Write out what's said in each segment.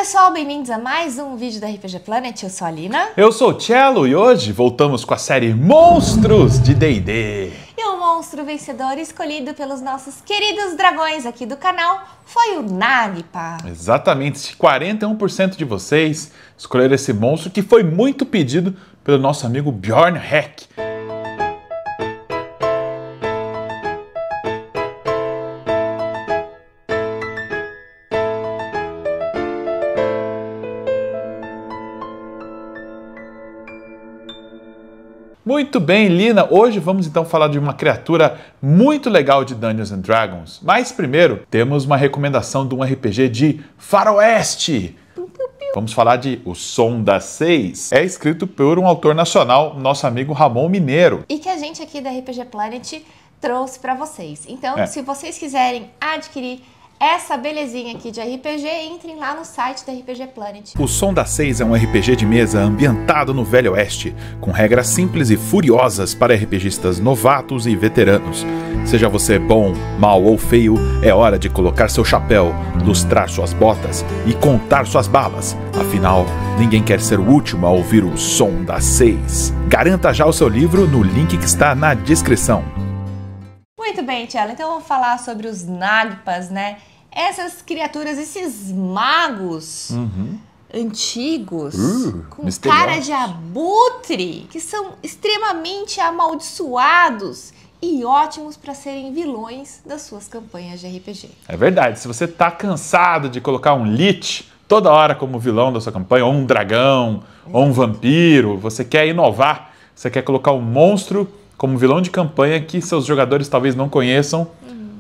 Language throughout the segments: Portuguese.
pessoal, bem-vindos a mais um vídeo da RPG Planet, eu sou a Lina. Eu sou o Cello e hoje voltamos com a série Monstros de D&D. E o monstro vencedor escolhido pelos nossos queridos dragões aqui do canal foi o Nagpa. Exatamente, 41% de vocês escolheram esse monstro que foi muito pedido pelo nosso amigo Bjorn Heck. Muito bem, Lina, hoje vamos então falar de uma criatura muito legal de Dungeons & Dragons. Mas primeiro, temos uma recomendação de um RPG de Faroeste. Vamos falar de O Som das Seis. É escrito por um autor nacional, nosso amigo Ramon Mineiro. E que a gente aqui da RPG Planet trouxe para vocês. Então, se vocês quiserem adquirir essa belezinha aqui de RPG, entrem lá no site da RPG Planet. O Som das Seis é um RPG de mesa ambientado no Velho Oeste, com regras simples e furiosas para RPGistas novatos e veteranos. Seja você bom, mal ou feio, é hora de colocar seu chapéu, lustrar suas botas e contar suas balas. Afinal, ninguém quer ser o último a ouvir o Som das Seis. Garanta já o seu livro no link que está na descrição. Muito bem, Tiela, então vamos falar sobre os Nagpas, né? Essas criaturas, esses magos antigos, com cara de abutre, que são extremamente amaldiçoados e ótimos para serem vilões das suas campanhas de RPG. É verdade, se você tá cansado de colocar um Lich toda hora como vilão da sua campanha, ou um dragão, ou um vampiro, você quer inovar, você quer colocar um monstro como vilão de campanha que seus jogadores talvez não conheçam,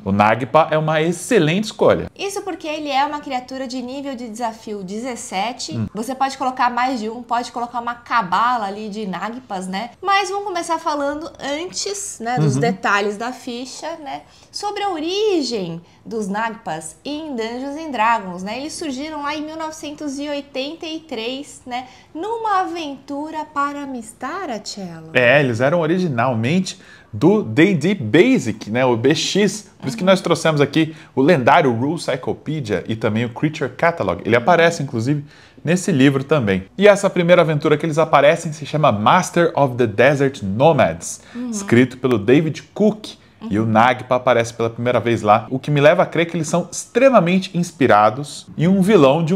o Nagpa é uma excelente escolha. Isso porque ele é uma criatura de nível de desafio 17. Você pode colocar mais de um, pode colocar uma cabala ali de Nagpas, né? Mas vamos começar falando antes, né, dos detalhes da ficha, né? Sobre a origem dos Nagpas em Dungeons & Dragons, né? Eles surgiram lá em 1983, né? Numa aventura para Mystara, Cello. É, eles eram originalmente do D&D Basic, né, o BX. Por isso que nós trouxemos aqui o lendário Rule Cyclopedia e também o Creature Catalog. Ele aparece, inclusive, nesse livro também. E essa primeira aventura que eles aparecem se chama Master of the Desert Nomads, escrito pelo David Cook. E o Nagpa aparece pela primeira vez lá, o que me leva a crer que eles são extremamente inspirados em um vilão de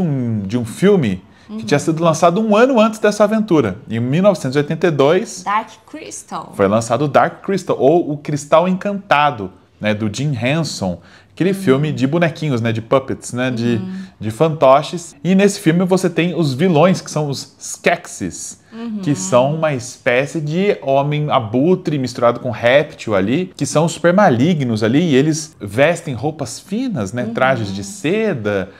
um filme que tinha sido lançado um ano antes dessa aventura. Em 1982, Dark Crystal. foi lançado o Dark Crystal, ou o Cristal Encantado, né, do Jim Henson, aquele filme de bonequinhos, né, de puppets, né, de fantoches. E nesse filme você tem os vilões, que são os Skeksis, que são uma espécie de homem abutre misturado com réptil ali, que são super malignos ali, e eles vestem roupas finas, né, trajes de seda,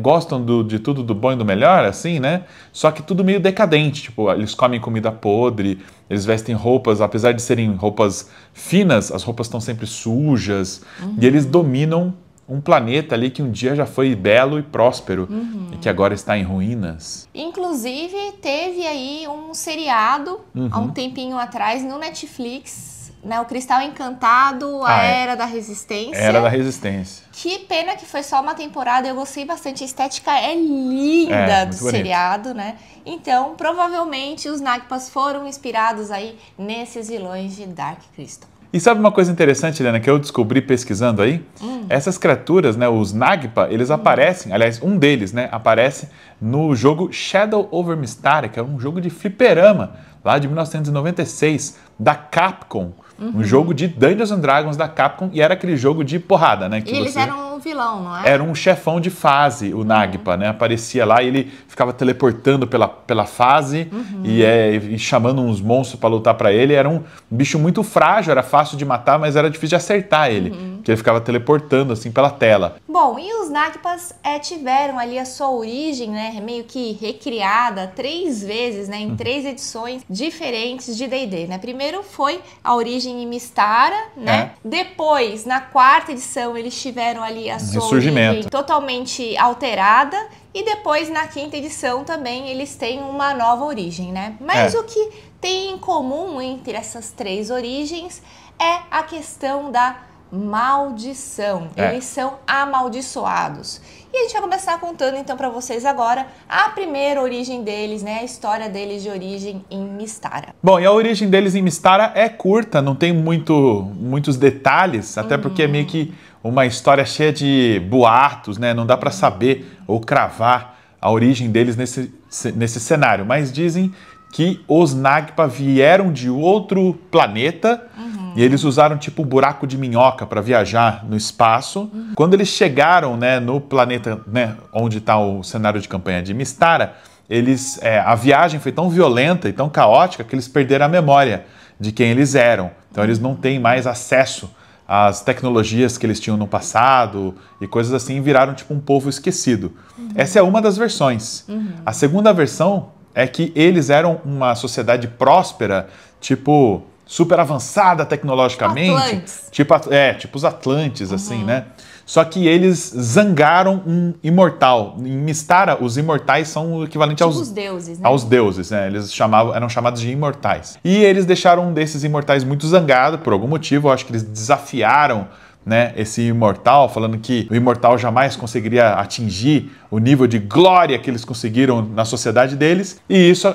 gostam de tudo do bom e do melhor, assim, né? Só que tudo meio decadente, tipo, eles comem comida podre, eles vestem roupas, apesar de serem roupas finas, as roupas estão sempre sujas, e eles dominam um planeta ali que um dia já foi belo e próspero, e que agora está em ruínas. Inclusive, teve aí um seriado, há um tempinho atrás, no Netflix, né, o Cristal Encantado, a Era da Resistência. Era da Resistência. Que pena que foi só uma temporada, eu gostei bastante, a estética é linda do seriado, né? Então, provavelmente, os Nagpas foram inspirados aí nesses vilões de Dark Crystal. E sabe uma coisa interessante, Helena, que eu descobri pesquisando aí? Essas criaturas, né, os Nagpa, eles aparecem, aliás, um deles, né, aparece no jogo Shadow over Mystara, que é um jogo de fliperama, lá de 1996, da Capcom. Um jogo de Dungeons & Dragons da Capcom, e era aquele jogo de porrada, né? Que eles eram um vilão, não é? Era um chefão de fase, o Nagpa, né? Aparecia lá e ele ficava teleportando pela fase e chamando uns monstros para lutar para ele. Era um bicho muito frágil, era fácil de matar, mas era difícil de acertar ele, porque ele ficava teleportando assim pela tela. Bom, e os Nagpas tiveram ali a sua origem, né? Meio que recriada 3 vezes, né? Em 3 edições diferentes de D&D, né? Primeiro foi a origem em Mystara, né? Depois, na 4ª edição, eles tiveram ali a sua origem totalmente alterada. E depois, na 5ª edição, também eles têm uma nova origem, né? Mas o que tem em comum entre essas 3 origens é a questão da maldição. Eles são amaldiçoados. E a gente vai começar contando então para vocês agora a primeira origem deles, né? A história deles de origem em Mystara. Bom, e a origem deles em Mystara é curta, não tem muitos detalhes, até porque é meio que uma história cheia de boatos, né? Não dá para saber ou cravar a origem deles nesse cenário. Mas dizem que os Nagpa vieram de outro planeta e eles usaram tipo um buraco de minhoca para viajar no espaço. Quando eles chegaram, né, no planeta, né, onde está o cenário de campanha de Mystara, a viagem foi tão violenta e tão caótica que eles perderam a memória de quem eles eram. Então eles não têm mais acesso às tecnologias que eles tinham no passado e coisas assim, e viraram tipo um povo esquecido. Essa é uma das versões. A segunda versão é que eles eram uma sociedade próspera, tipo, super avançada tecnologicamente. Tipo os Atlantes, assim, né? Só que eles zangaram um imortal. Em Mystara, os imortais são o equivalente aos deuses, né? Aos deuses, né? Eles eram chamados de imortais. E eles deixaram um desses imortais muito zangado, por algum motivo. Eu acho que eles desafiaram, né, esse imortal, falando que o imortal jamais conseguiria atingir o nível de glória que eles conseguiram na sociedade deles. E isso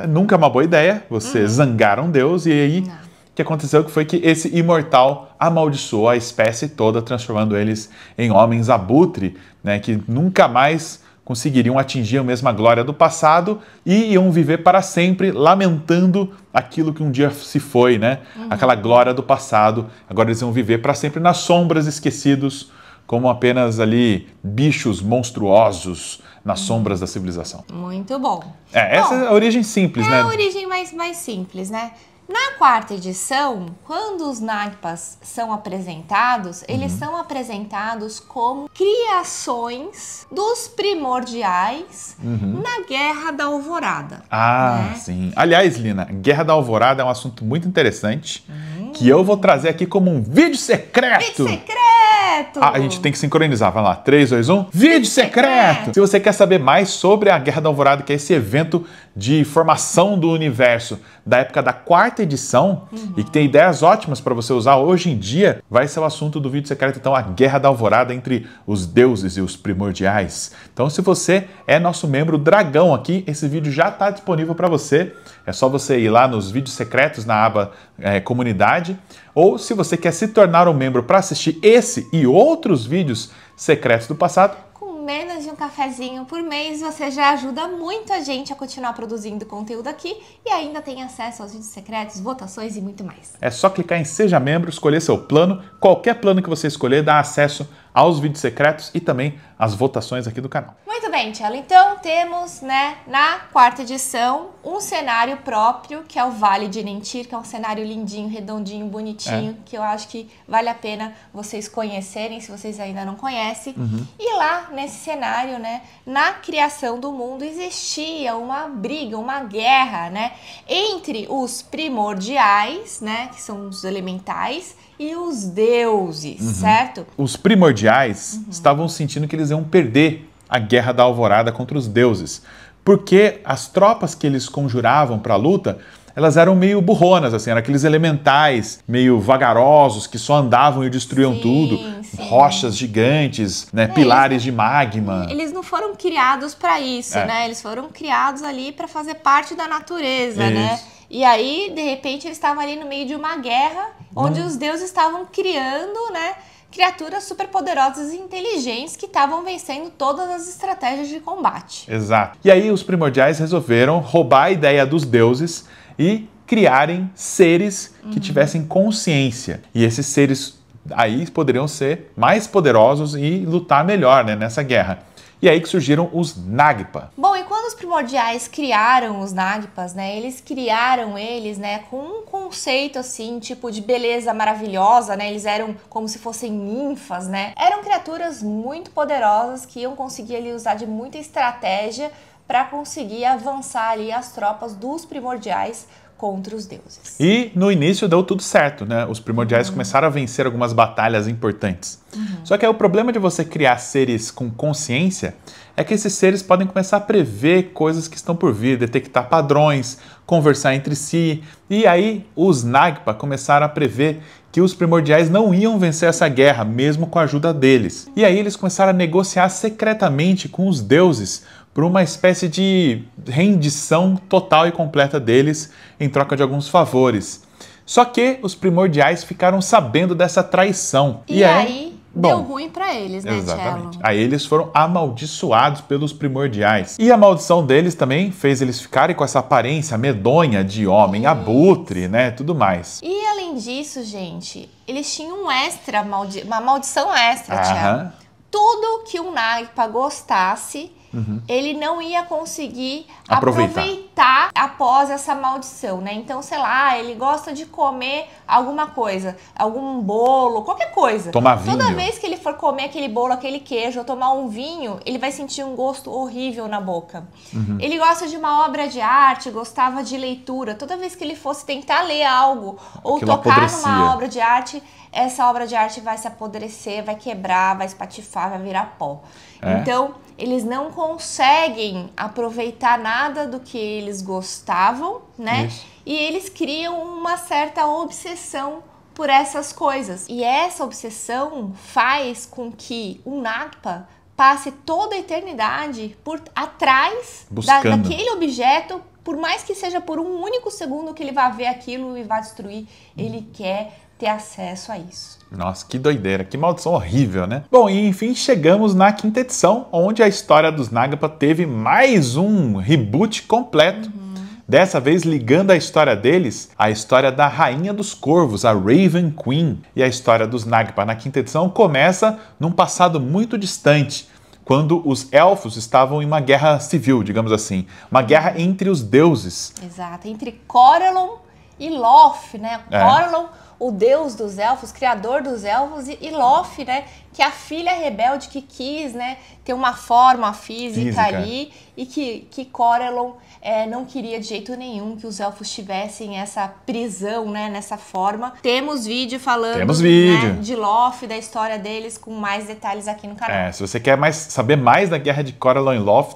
nunca é uma boa ideia. Você zangar um deus e aí o que aconteceu foi que esse imortal amaldiçoou a espécie toda, transformando eles em homens abutre, né, que nunca mais conseguiriam atingir a mesma glória do passado e iam viver para sempre lamentando aquilo que um dia se foi, né? Aquela glória do passado. Agora eles iam viver para sempre nas sombras, esquecidos, como apenas ali bichos monstruosos nas sombras da civilização. Muito bom. Essa é a origem simples, né? É a origem mais simples, né? Na quarta edição, quando os Nagpas são apresentados, eles são apresentados como criações dos primordiais na Guerra da Alvorada. Ah, sim. Aliás, Lina, Guerra da Alvorada é um assunto muito interessante que eu vou trazer aqui como um vídeo secreto. Vídeo secreto! A gente tem que sincronizar. Vai lá, 3, 2, 1. Vídeo secreto! Se você quer saber mais sobre a Guerra da Alvorada, que é esse evento de formação do universo da época da quarta edição e que tem ideias ótimas para você usar hoje em dia, vai ser o assunto do vídeo secreto, então, a Guerra da Alvorada entre os deuses e os primordiais. Então, se você é nosso membro dragão aqui, esse vídeo já está disponível para você. É só você ir lá nos vídeos secretos na aba comunidade, ou se você quer se tornar um membro para assistir esse e outros vídeos secretos do passado, menos de um cafezinho por mês, você já ajuda muito a gente a continuar produzindo conteúdo aqui e ainda tem acesso aos vídeos secretos, votações e muito mais. É só clicar em Seja Membro, escolher seu plano. Qualquer plano que você escolher dá acesso aos vídeos secretos e também às votações aqui do canal. Muito bem, Tchela. Então temos, né, na quarta edição, um cenário próprio, que é o Vale de Nentir, que é um cenário lindinho, redondinho, bonitinho, que eu acho que vale a pena vocês conhecerem, se vocês ainda não conhecem. E lá, nesse cenário, né, na criação do mundo, existia uma briga, uma guerra, né, entre os primordiais, né, que são os elementais, e os deuses, certo? Os primordiais estavam sentindo que eles iam perder a Guerra da Alvorada contra os deuses, porque as tropas que eles conjuravam para a luta, elas eram meio burronas, assim, eram aqueles elementais meio vagarosos que só andavam e destruíam tudo, rochas gigantes, né, pilares de magma. Eles não foram criados para isso, né? Eles foram criados ali para fazer parte da natureza, né? E aí, de repente, eles estavam ali no meio de uma guerra onde os deuses estavam criando, né, criaturas superpoderosas e inteligentes que estavam vencendo todas as estratégias de combate. Exato. E aí os primordiais resolveram roubar a ideia dos deuses e criarem seres que tivessem consciência. E esses seres aí poderiam ser mais poderosos e lutar melhor, né, nessa guerra. E aí que surgiram os Nagpa. Bom, e quando os primordiais criaram os Nagpas, né, eles criaram eles, né, com um conceito assim, tipo de beleza maravilhosa, né, eles eram como se fossem ninfas, né, eram criaturas muito poderosas que iam conseguir ali usar de muita estratégia para conseguir avançar ali as tropas dos primordiais contra os deuses. E no início deu tudo certo, né? Os primordiais começaram a vencer algumas batalhas importantes. Só que aí o problema de você criar seres com consciência é que esses seres podem começar a prever coisas que estão por vir, detectar padrões, conversar entre si. E aí os Nagpa começaram a prever que os primordiais não iam vencer essa guerra, mesmo com a ajuda deles. E aí eles começaram a negociar secretamente com os deuses por uma espécie de rendição total e completa deles em troca de alguns favores. Só que os primordiais ficaram sabendo dessa traição. E aí deu ruim pra eles, né, exatamente. Aí eles foram amaldiçoados pelos primordiais. E a maldição deles também fez eles ficarem com essa aparência medonha de homem abutre, né, tudo mais. E além disso, gente, eles tinham uma maldição extra, Thiago. Tudo que um Nagpa gostasse, ele não ia conseguir aproveitar após essa maldição, né? Então, sei lá, ele gosta de comer alguma coisa, algum bolo, qualquer coisa. Tomar vinho. Toda vez que ele for comer aquele bolo, aquele queijo, ou tomar um vinho, ele vai sentir um gosto horrível na boca. Ele gosta de uma obra de arte, gostava de leitura. Toda vez que ele fosse tentar ler algo ou tocar numa obra de arte, essa obra de arte vai se apodrecer, vai quebrar, vai espatifar, vai virar pó. Então, eles não conseguem aproveitar nada do que eles gostavam, né? Isso. E eles criam uma certa obsessão por essas coisas. E essa obsessão faz com que o Nagpa passe toda a eternidade atrás daquele objeto, por mais que seja por um único segundo que ele vá ver aquilo e vá destruir, ele quer ter acesso a isso. Nossa, que doideira, que maldição horrível, né? Bom, e enfim, chegamos na quinta edição, onde a história dos Nagpa teve mais um reboot completo. Dessa vez ligando a história deles à história da Rainha dos Corvos, a Raven Queen. E a história dos Nagpa na quinta edição começa num passado muito distante, quando os elfos estavam em uma guerra civil, digamos assim. Uma guerra entre os deuses. Exato, entre Corellon e Loth, né? Corellon, o deus dos elfos, criador dos elfos, e Loth, né, que é a filha rebelde que quis, né, ter uma forma física ali, e que Corellon não queria de jeito nenhum que os elfos tivessem essa prisão, né, nessa forma. Temos vídeo falando né, de Loth, da história deles, com mais detalhes aqui no canal. Se você quer saber mais da guerra de Corellon e Loth,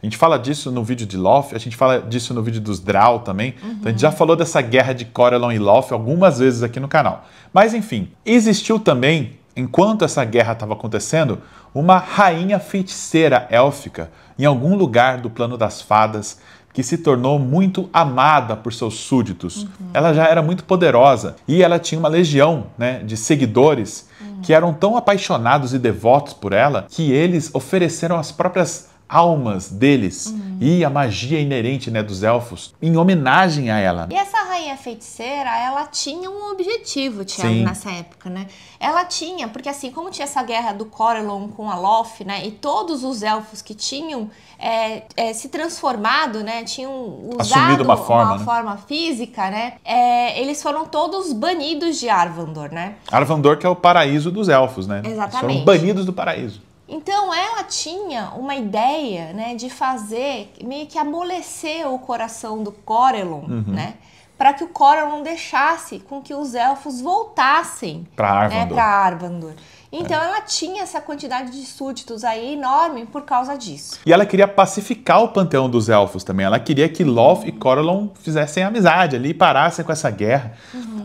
a gente fala disso no vídeo de Loth, a gente fala disso no vídeo dos Drow também. Então a gente já falou dessa guerra de Corellon e Loth algumas vezes aqui no canal. Mas enfim, existiu também, enquanto essa guerra estava acontecendo, uma rainha feiticeira élfica em algum lugar do plano das fadas que se tornou muito amada por seus súditos. Ela já era muito poderosa e ela tinha uma legião, né, de seguidores que eram tão apaixonados e devotos por ela que eles ofereceram as próprias almas deles e a magia inerente, né, dos elfos em homenagem a ela. E essa rainha feiticeira, ela tinha um objetivo, Thiago, nessa época, né? Ela tinha, porque assim, como tinha essa guerra do Corellon com a Loth, né, e todos os elfos que tinham se transformado, né, tinham usado uma forma física, né, eles foram todos banidos de Arvandor, né? Arvandor, que é o paraíso dos elfos, né? Exatamente. Eles foram banidos do paraíso. Então ela tinha uma ideia, né, de fazer, meio que amolecer o coração do Corellon, né, para que o Corellon deixasse com que os elfos voltassem para Arvandor. Então ela tinha essa quantidade de súditos aí enorme por causa disso. E ela queria pacificar o panteão dos elfos também. Ela queria que Loth e Corellon fizessem amizade ali, parassem com essa guerra.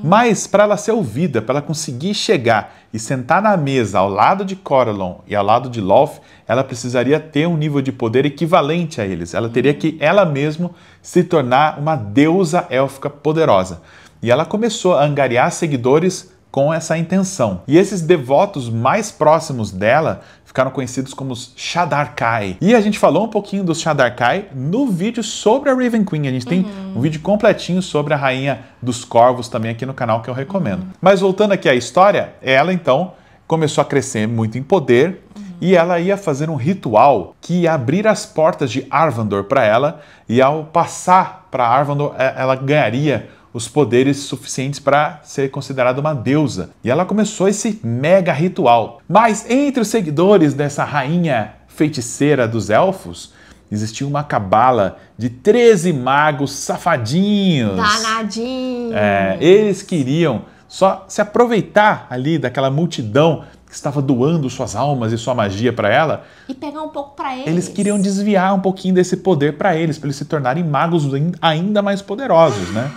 Mas para ela ser ouvida, para ela conseguir chegar e sentar na mesa ao lado de Corellon e ao lado de Loth, ela precisaria ter um nível de poder equivalente a eles. Ela teria que ela mesma se tornar uma deusa élfica poderosa. E ela começou a angariar seguidores com essa intenção. E esses devotos mais próximos dela ficaram conhecidos como os Shadarkai. E a gente falou um pouquinho dos Shadarkai no vídeo sobre a Raven Queen. A gente tem um vídeo completinho sobre a Rainha dos Corvos também aqui no canal que eu recomendo. Mas voltando aqui à história, ela então começou a crescer muito em poder e ela ia fazer um ritual que ia abrir as portas de Arvandor para ela, e ao passar para Arvandor ela ganharia os poderes suficientes para ser considerada uma deusa. E ela começou esse mega ritual. Mas entre os seguidores dessa rainha feiticeira dos elfos, existia uma cabala de 13 magos safadinhos. Danadinhos. Eles queriam só se aproveitar ali daquela multidão que estava doando suas almas e sua magia para ela. E pegar um pouco para eles. Eles queriam desviar um pouquinho desse poder para eles se tornarem magos ainda mais poderosos, né?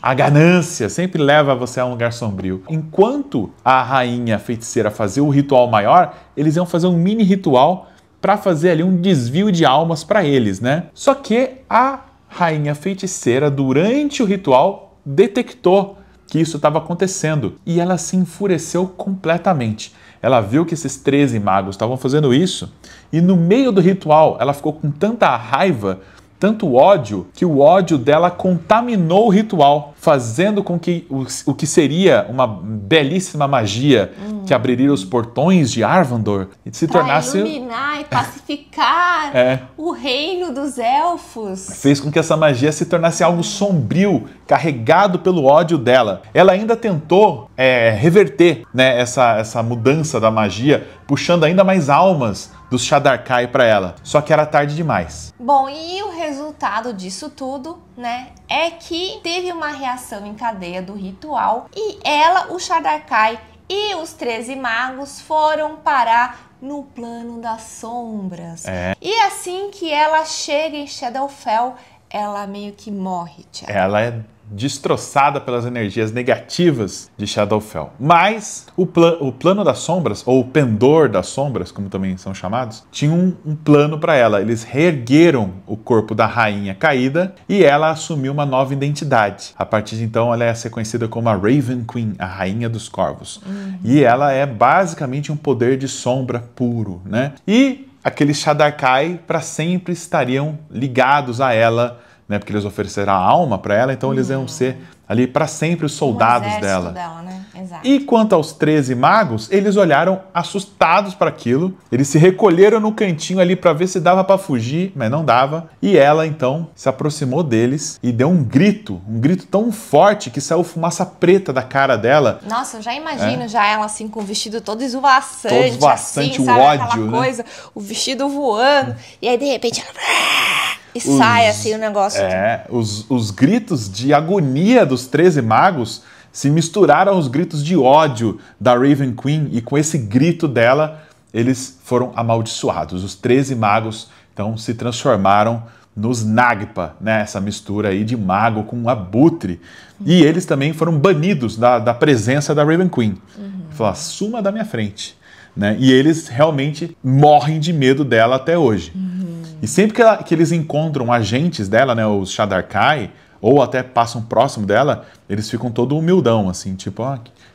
A ganância sempre leva você a um lugar sombrio. Enquanto a rainha feiticeira fazia o ritual maior, eles iam fazer um mini ritual para fazer ali um desvio de almas para eles, né? Só que a rainha feiticeira, durante o ritual, detectou que isso estava acontecendo e ela se enfureceu completamente. Ela viu que esses 13 magos estavam fazendo isso e no meio do ritual ela ficou com tanta raiva, tanto ódio, que o ódio dela contaminou o ritual, fazendo com que o que seria uma belíssima magia que abriria os portões de Arvandor se tornasse... iluminar e pacificar o reino dos elfos. Fez com que essa magia se tornasse algo sombrio, carregado pelo ódio dela. Ela ainda tentou reverter, né, essa mudança da magia, puxando ainda mais almas dos Shadarkai para ela. Só que era tarde demais. Bom, e o resultado disso tudo, né, é que teve uma reação em cadeia do ritual e ela, o Shadarkai e os 13 magos foram parar no plano das sombras. E assim que ela chega em Shadowfell, ela meio que morre, Thiago. Ela é destroçada pelas energias negativas de Shadowfell. Mas o plano das sombras, ou o pendor das sombras, como também são chamados, tinha um plano para ela. Eles reergueram o corpo da rainha caída e ela assumiu uma nova identidade. A partir de então, ela é ser conhecida como a Raven Queen, a rainha dos corvos. E ela é basicamente um poder de sombra puro, né? E aqueles Shadarkai para sempre estariam ligados a ela, né, porque eles ofereceram a alma para ela, então eles iam ser ali para sempre os soldados dela. Né? Exato. E quanto aos 13 magos, eles olharam assustados para aquilo, eles se recolheram no cantinho ali para ver se dava para fugir, mas não dava. E ela então se aproximou deles e deu um grito tão forte que saiu fumaça preta da cara dela. Nossa, eu já imagino já ela assim com o vestido todo esvoaçante, esvoaçante, assim, o sabe? ódio, aquela né? coisa, o vestido voando, e aí de repente ela... E sai assim o negócio. Os gritos de agonia dos 13 magos se misturaram aos gritos de ódio da Raven Queen e com esse grito dela, eles foram amaldiçoados. Os 13 magos, então, se transformaram nos Nagpa, né? Essa mistura aí de mago com abutre. E eles também foram banidos da presença da Raven Queen. Falaram, suma da minha frente. Né? E eles realmente morrem de medo dela até hoje. E sempre que eles encontram agentes dela, né, os Shadarkai, ou até passam próximo dela, eles ficam todo humildão, assim, tipo,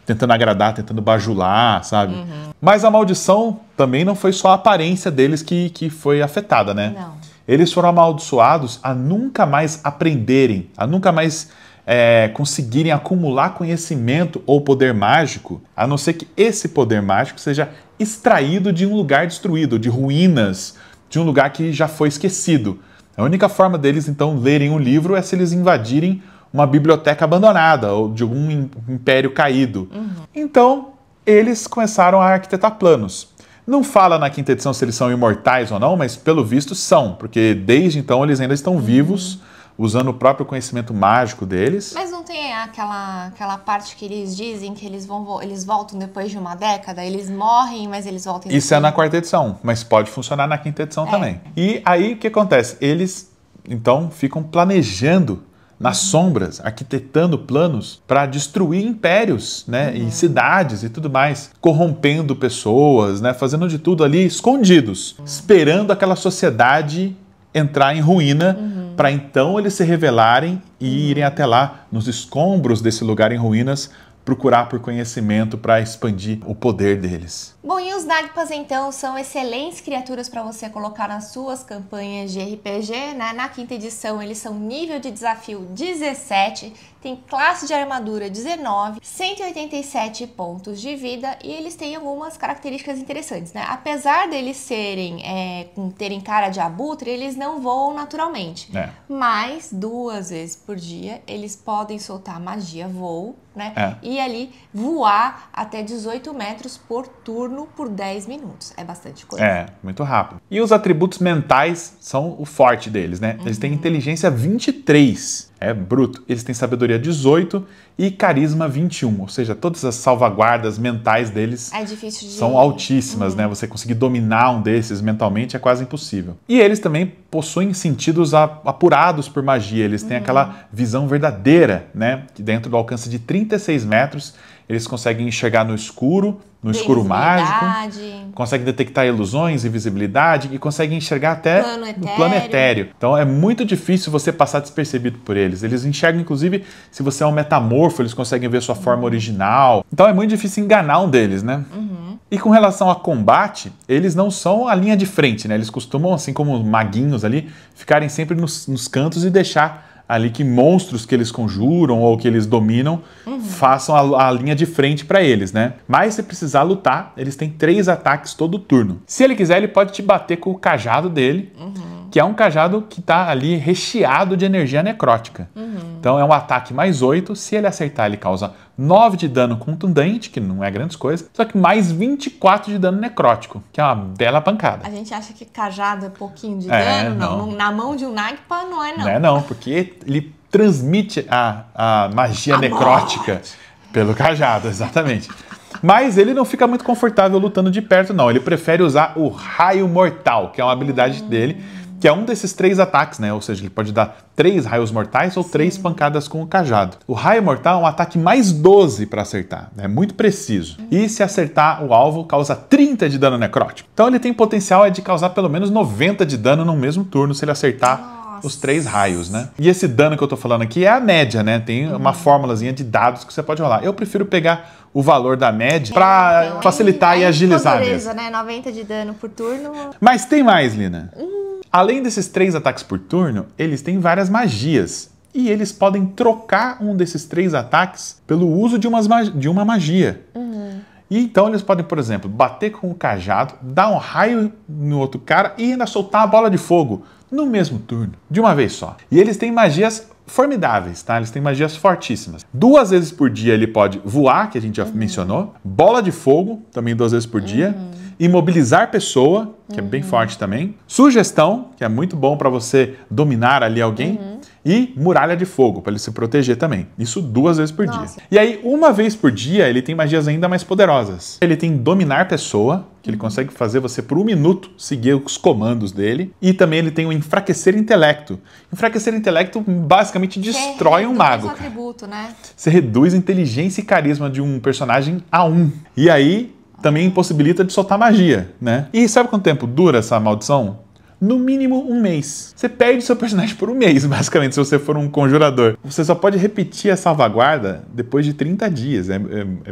tentando agradar, tentando bajular, sabe? Mas a maldição também não foi só a aparência deles que foi afetada, né? Não. Eles foram amaldiçoados a nunca mais aprenderem, a nunca mais conseguirem acumular conhecimento ou poder mágico, a não ser que esse poder mágico seja extraído de um lugar destruído, de ruínas, de um lugar que já foi esquecido. A única forma deles, então, lerem um livro é se eles invadirem uma biblioteca abandonada ou de algum império caído. Então, eles começaram a arquitetar planos. Não fala na quinta edição se eles são imortais ou não, mas pelo visto são, porque desde então eles ainda estão vivos, usando o próprio conhecimento mágico deles. Mas não tem aquela parte que eles dizem que eles voltam depois de uma década? Eles morrem, mas eles voltam... Isso é na quarta edição, mas pode funcionar na quinta edição também. E aí o que acontece? Eles, então, ficam planejando nas sombras, arquitetando planos para destruir impérios, né, e cidades e tudo mais, corrompendo pessoas, né, fazendo de tudo ali escondidos, esperando aquela sociedade entrar em ruína, para então eles se revelarem e irem até lá, nos escombros desse lugar em ruínas, procurar por conhecimento para expandir o poder deles. Bom, e os Nagpas, então, são excelentes criaturas para você colocar nas suas campanhas de RPG, né? Na quinta edição, eles são nível de desafio 17, tem classe de armadura 19, 187 pontos de vida e eles têm algumas características interessantes, né? Apesar deles terem cara de abutre, eles não voam naturalmente. Mas 2 vezes por dia eles podem soltar magia voo, né? E ali voar até 18 metros por turno por 10 minutos. É bastante coisa. Muito rápido. E os atributos mentais são o forte deles, né? Eles têm inteligência 23. É bruto. Eles têm sabedoria 18 e carisma 21. Ou seja, todas as salvaguardas mentais deles são altíssimas, né? Você conseguir dominar um desses mentalmente é quase impossível. E eles também possuem sentidos apurados por magia. Eles têm aquela visão verdadeira, né? Que dentro do alcance de 36 metros, eles conseguem enxergar no escuro mágico, conseguem detectar ilusões, invisibilidade e conseguem enxergar até no plano etéreo. Então é muito difícil você passar despercebido por eles. Eles enxergam, inclusive, se você é um metamorfo, eles conseguem ver sua forma original. Então é muito difícil enganar um deles, né? E com relação a combate, eles não são a linha de frente, né? Eles costumam, assim como maguinhos ali, ficarem sempre nos cantos e deixar ali que monstros que eles conjuram ou que eles dominam façam a linha de frente para eles, né? Mas se precisar lutar, eles têm 3 ataques todo turno. Se ele quiser, ele pode te bater com o cajado dele, que é um cajado que tá ali recheado de energia necrótica. Então é um ataque mais 8, se ele acertar, ele causa 9 de dano contundente, que não é grande coisa, só que mais 24 de dano necrótico, que é uma bela pancada. A gente acha que cajado é pouquinho de dano, não. Na mão de um Nagpa não é não. Não é não, porque ele transmite a magia necrótica pelo cajado, exatamente. Mas ele não fica muito confortável lutando de perto, não. Ele prefere usar o Raio Mortal, que é uma habilidade dele, que é um desses 3 ataques, né? Ou seja, ele pode dar 3 raios mortais ou 3 pancadas com o cajado. O Raio Mortal é um ataque mais 12 para acertar, é muito preciso. E se acertar o alvo, causa 30 de dano necrótico. Então ele tem potencial de causar pelo menos 90 de dano no mesmo turno se ele acertar os 3 raios, né? E esse dano que eu tô falando aqui é a média, né? Tem uma formulazinha de dados que você pode rolar. Eu prefiro pegar o valor da média para facilitar e agilizar mesmo. Né? 90 de dano por turno. Mas tem mais, Lina. Além desses 3 ataques por turno, eles têm várias magias. E eles podem trocar um desses 3 ataques pelo uso de uma magia. E então eles podem, por exemplo, bater com o cajado, dar um raio no outro cara e ainda soltar a bola de fogo no mesmo turno, de uma vez só. E eles têm magias formidáveis, tá? Eles têm magias fortíssimas. 2 vezes por dia ele pode voar, que a gente já mencionou. Bola de fogo, também 2 vezes por dia. Imobilizar pessoa, que é bem forte também. Sugestão, que é muito bom para você dominar ali alguém. E muralha de fogo, para ele se proteger também. Isso 2 vezes por dia. E aí, 1 vez por dia, ele tem magias ainda mais poderosas. Ele tem dominar pessoa, que ele consegue fazer você por 1 minuto seguir os comandos dele. E também ele tem o enfraquecer intelecto. Enfraquecer intelecto basicamente destrói um mago. Atributo, né? Você reduz inteligência e carisma de um personagem a 1. E aí também impossibilita de soltar magia, né? E sabe quanto tempo dura essa maldição? No mínimo 1 mês. Você perde seu personagem por 1 mês, basicamente, se você for um conjurador. Você só pode repetir a salvaguarda depois de 30 dias. É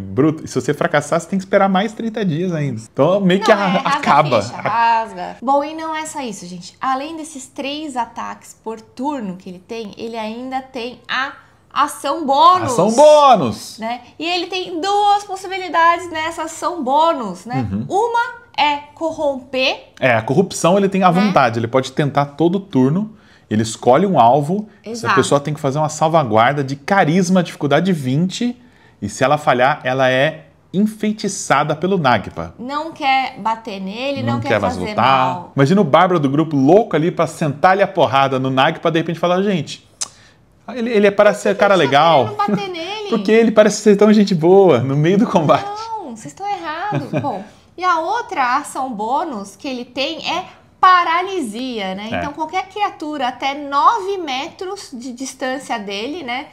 bruto. E se você fracassar, você tem que esperar mais 30 dias ainda. Então meio que acaba. Rasga. Bom, e não é só isso, gente. Além desses 3 ataques por turno que ele tem, ele ainda tem a ação bônus. Ação bônus! Né? E ele tem 2 possibilidades nessa ação bônus, né? Uma é corromper. A corrupção ele tem à vontade. Ele pode tentar todo turno. Ele escolhe um alvo. Essa pessoa tem que fazer uma salvaguarda de carisma, dificuldade 20. E se ela falhar, ela é enfeitiçada pelo Nagpa. Não quer bater nele, não quer fazer lutar. mal. Imagina o bárbaro do grupo louco ali pra sentar-lhe a porrada no Nagpa, de repente falar, gente, ele parece ser cara legal. Não bater nele. Porque ele parece ser tão gente boa no meio do combate. Não, vocês estão errados. Bom, e a outra ação bônus que ele tem é paralisia, né? Então qualquer criatura até 9 metros de distância dele, né?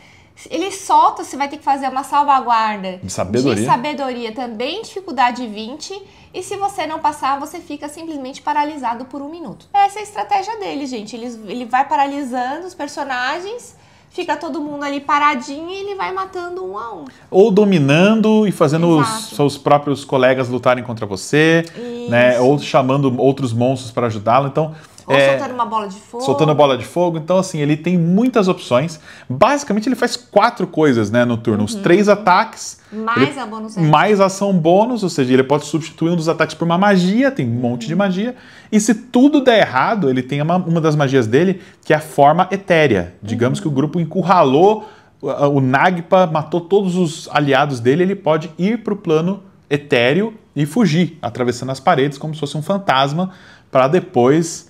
Ele solta, você vai ter que fazer uma salvaguarda de sabedoria também, dificuldade 20. E se você não passar, você fica simplesmente paralisado por 1 minuto. Essa é a estratégia dele, gente. Ele vai paralisando os personagens, fica todo mundo ali paradinho e ele vai matando 1 a 1. Ou dominando e fazendo os seus próprios colegas lutarem contra você, né? Ou chamando outros monstros para ajudá-lo. Então, Ou soltando uma bola de fogo. Soltando bola de fogo. Então, assim, ele tem muitas opções. Basicamente, ele faz 4 coisas, né, no turno. Os 3 ataques. Mais a bônus action. Mais ação bônus, ou seja, ele pode substituir um dos ataques por uma magia, tem um monte de magia. E se tudo der errado, ele tem uma das magias dele, que é a forma etérea. Digamos que o grupo encurralou o Nagpa, matou todos os aliados dele, ele pode ir para o plano etéreo e fugir, atravessando as paredes como se fosse um fantasma, para depois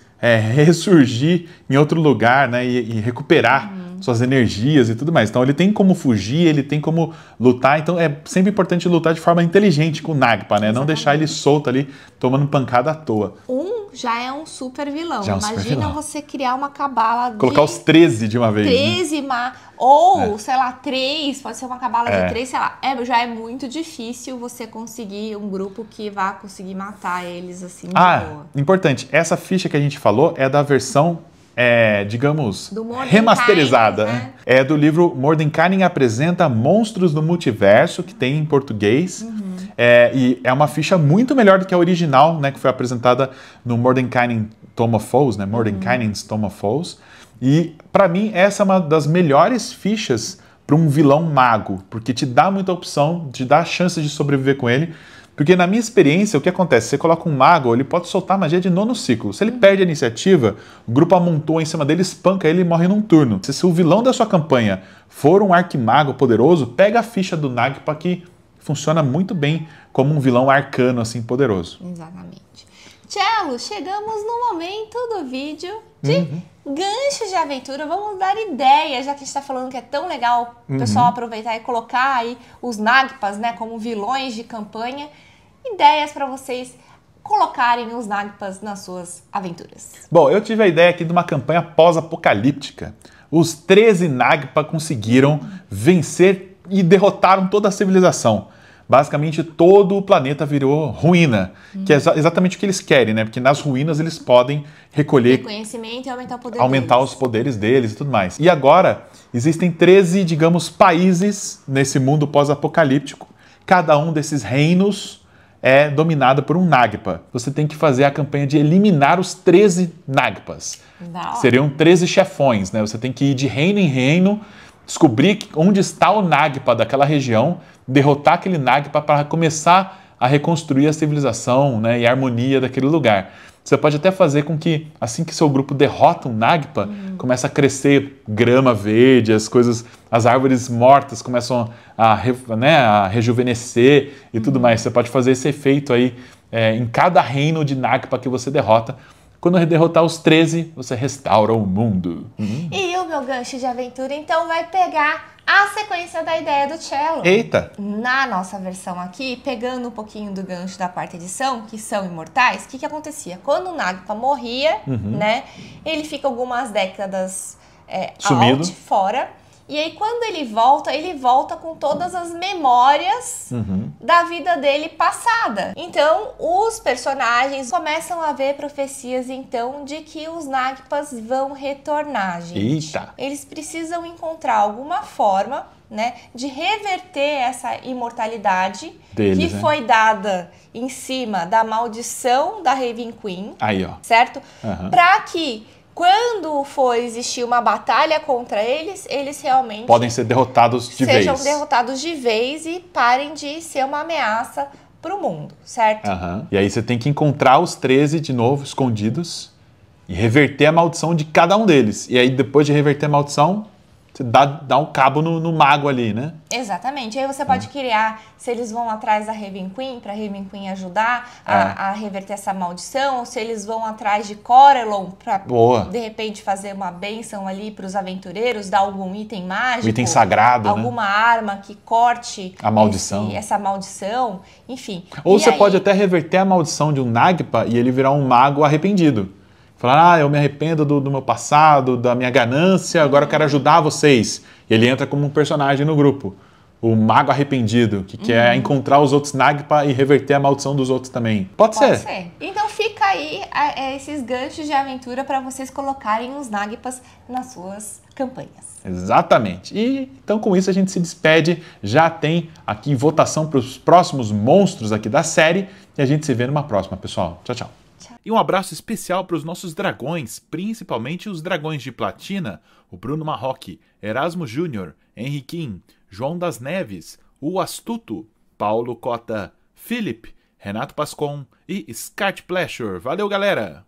ressurgir em outro lugar, né, e recuperar suas energias e tudo mais. Então ele tem como fugir, ele tem como lutar, então é sempre importante lutar de forma inteligente com o Nagpa, né? Não deixar ele solto ali, tomando pancada à toa. Já é um super vilão. Já é um super Imagina vilão. você criar uma cabala Colocar os 13 de uma vez. 13, né? Ou, sei lá, 3, pode ser uma cabala de 3, sei lá. Já é muito difícil você conseguir um grupo que vá conseguir matar eles assim de boa. Importante, essa ficha que a gente falou é da versão, digamos, Mordenkainen, remasterizada. né? É do livro Mordenkainen apresenta Monstros do Multiverso, que tem em português. E é uma ficha muito melhor do que a original, né, que foi apresentada no Mordenkainen Tome of Foes, né, Mordenkainen's Tome of Foes. E, para mim, essa é uma das melhores fichas para um vilão mago, porque te dá muita opção, te dá a chance de sobreviver com ele. Porque, na minha experiência, o que acontece? Você coloca um mago, ele pode soltar magia de 9º ciclo. Se ele perde a iniciativa, o grupo amontoa em cima dele, espanca ele e morre num turno. Se o vilão da sua campanha for um arquimago poderoso, pega a ficha do Nagpa, que funciona muito bem como um vilão arcano, assim, poderoso. Exatamente. Cello, chegamos no momento do vídeo de ganchos de aventura. Vamos dar ideias, já que a gente está falando que é tão legal o pessoal aproveitar e colocar aí os Nagpas, né, como vilões de campanha. Ideias para vocês colocarem os Nagpas nas suas aventuras. Bom, eu tive a ideia aqui de uma campanha pós-apocalíptica. Os 13 Nagpa conseguiram vencer e derrotaram toda a civilização. Basicamente, todo o planeta virou ruína, que é exatamente o que eles querem, né? Porque nas ruínas eles podem recolher conhecimento e aumentar o poder aumentar deles. os poderes deles e tudo mais. E agora, existem 13, digamos, países nesse mundo pós-apocalíptico. Cada um desses reinos é dominado por um Nagpa. Você tem que fazer a campanha de eliminar os 13 Nagpas. Seriam 13 chefões, né? Você tem que ir de reino em reino, descobrir onde está o Nagpa daquela região, derrotar aquele Nagpa para começar a reconstruir a civilização, né, e a harmonia daquele lugar. Você pode até fazer com que, assim que seu grupo derrota um Nagpa, começa a crescer grama verde, as árvores mortas começam a rejuvenescer e tudo mais. Você pode fazer esse efeito aí em cada reino de Nagpa que você derrota. Quando derrotar os 13, você restaura o mundo. E o meu gancho de aventura, então, vai pegar a sequência da ideia do Cello. Eita! Na nossa versão aqui, pegando um pouquinho do gancho da quarta edição, que são imortais, o que acontecia? Quando o Nagpa morria, né, ele fica algumas décadas sumido, out, fora. E aí, quando ele volta com todas as memórias da vida dele passada. Então, os personagens começam a ver profecias, então, de que os Nagpas vão retornar, gente. Eita! Eles precisam encontrar alguma forma, né, de reverter essa imortalidade deles, que foi dada em cima da maldição da Raven Queen. Aí, ó. Certo? Para que quando for existir uma batalha contra eles, eles realmente podem ser derrotados de vez. Sejam derrotados de vez e parem de ser uma ameaça para o mundo, certo? E aí você tem que encontrar os 13 de novo, escondidos, e reverter a maldição de cada um deles. E aí depois de reverter a maldição, você dá um cabo no mago ali, né? Exatamente. Aí você pode criar, se eles vão atrás da Raven Queen, para a Raven Queen ajudar a reverter essa maldição, ou se eles vão atrás de Corellon para, de repente, fazer uma bênção ali para os aventureiros, dar algum item mágico. Um item sagrado, alguma arma que corte a maldição. essa maldição, enfim. Ou você pode até reverter a maldição de um Nagpa e ele virar um mago arrependido. Falar, eu me arrependo do meu passado, da minha ganância, agora eu quero ajudar vocês. E ele entra como um personagem no grupo. O mago arrependido, que quer encontrar os outros Nagpa e reverter a maldição dos outros também. Pode ser. Então fica aí esses ganchos de aventura para vocês colocarem os Nagpas nas suas campanhas. Exatamente. E então com isso a gente se despede. Já tem aqui votação para os próximos monstros aqui da série. E a gente se vê numa próxima, pessoal. Tchau, tchau. E um abraço especial para os nossos dragões, principalmente os dragões de platina, o Bruno Marroque, Erasmo Júnior, Henriquim, João das Neves, o Astuto, Paulo Cota, Felipe, Renato Pascon e Scat Pleasure. Valeu, galera!